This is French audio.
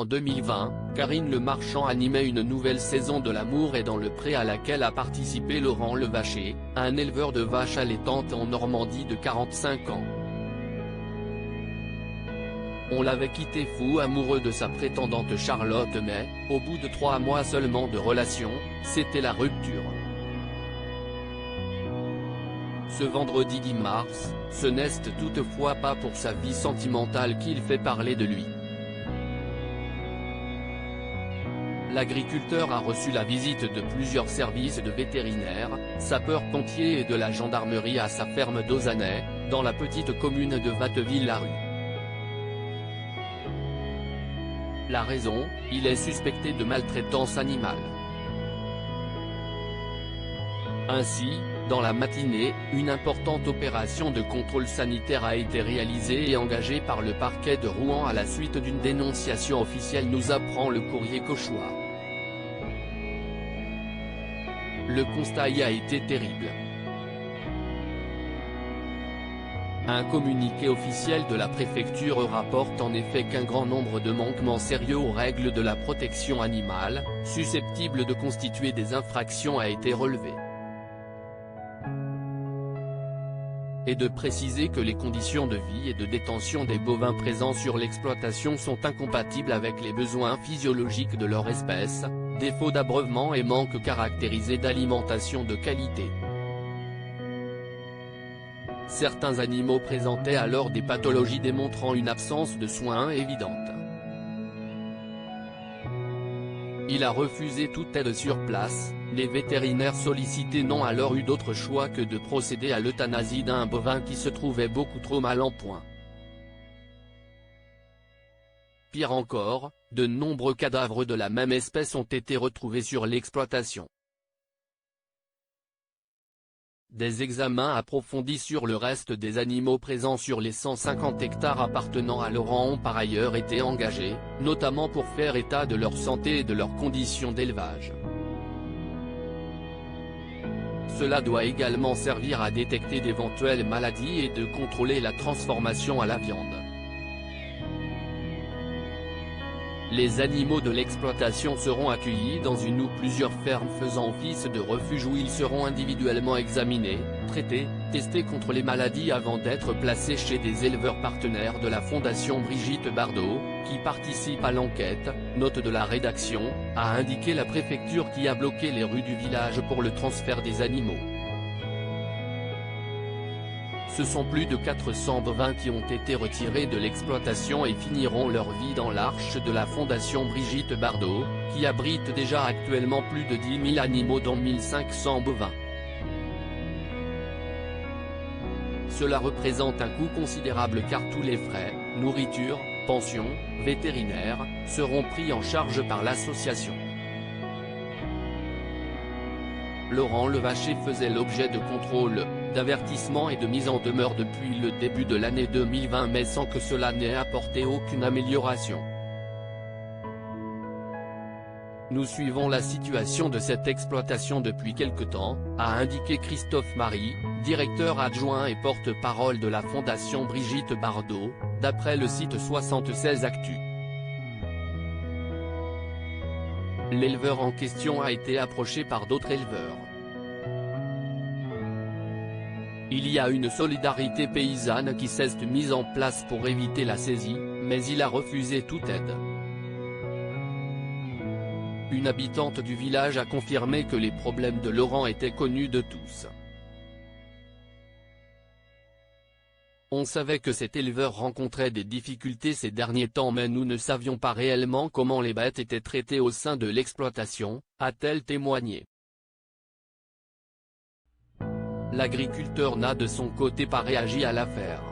En 2020, Karine Le Marchand animait une nouvelle saison de L'amour est dans le pré à laquelle a participé Laurent Levaché, un éleveur de vaches allaitantes en Normandie de 45 ans. On l'avait quitté fou amoureux de sa prétendante Charlotte mais, au bout de 3 mois seulement de relation, c'était la rupture. Ce vendredi 10 mars, ce n'est toutefois pas pour sa vie sentimentale qu'il fait parler de lui. L'agriculteur a reçu la visite de plusieurs services de vétérinaires, sapeurs-pompiers et de la gendarmerie à sa ferme d'Ozanay, dans la petite commune de Watteville-la-Rue. La raison, il est suspecté de maltraitance animale. Ainsi, dans la matinée, une importante opération de contrôle sanitaire a été réalisée et engagée par le parquet de Rouen à la suite d'une dénonciation officielle, nous apprend le courrier cauchois. Le constat y a été terrible. Un communiqué officiel de la préfecture rapporte en effet qu'un grand nombre de manquements sérieux aux règles de la protection animale, susceptibles de constituer des infractions, a été relevé. Et de préciser que les conditions de vie et de détention des bovins présents sur l'exploitation sont incompatibles avec les besoins physiologiques de leur espèce, défaut d'abreuvement et manque caractérisé d'alimentation de qualité. Certains animaux présentaient alors des pathologies démontrant une absence de soins évidente. Il a refusé toute aide sur place, les vétérinaires sollicités n'ont alors eu d'autre choix que de procéder à l'euthanasie d'un bovin qui se trouvait beaucoup trop mal en point. Pire encore, de nombreux cadavres de la même espèce ont été retrouvés sur l'exploitation. Des examens approfondis sur le reste des animaux présents sur les 150 hectares appartenant à Laurent ont par ailleurs été engagés, notamment pour faire état de leur santé et de leurs conditions d'élevage. Cela doit également servir à détecter d'éventuelles maladies et de contrôler la transformation à la viande. Les animaux de l'exploitation seront accueillis dans une ou plusieurs fermes faisant office de refuge où ils seront individuellement examinés, traités, testés contre les maladies avant d'être placés chez des éleveurs partenaires de la Fondation Brigitte Bardot, qui participe à l'enquête, note de la rédaction, a indiqué la préfecture qui a bloqué les rues du village pour le transfert des animaux. Ce sont plus de 400 bovins qui ont été retirés de l'exploitation et finiront leur vie dans l'arche de la Fondation Brigitte Bardot, qui abrite déjà actuellement plus de 10 000 animaux dont 1500 bovins. Cela représente un coût considérable car tous les frais, nourriture, pension, vétérinaires, seront pris en charge par l'association. Laurent Levaché faisait l'objet de contrôles, d'avertissements et de mise en demeure depuis le début de l'année 2020 mais sans que cela n'ait apporté aucune amélioration. Nous suivons la situation de cette exploitation depuis quelque temps, a indiqué Christophe Marie, directeur adjoint et porte-parole de la Fondation Brigitte Bardot, d'après le site 76 Actu. L'éleveur en question a été approché par d'autres éleveurs. Il y a une solidarité paysanne qui s'est mise en place pour éviter la saisie, mais il a refusé toute aide. Une habitante du village a confirmé que les problèmes de Laurent étaient connus de tous. On savait que cet éleveur rencontrait des difficultés ces derniers temps mais nous ne savions pas réellement comment les bêtes étaient traitées au sein de l'exploitation, a-t-elle témoigné. L'agriculteur n'a de son côté pas réagi à l'affaire.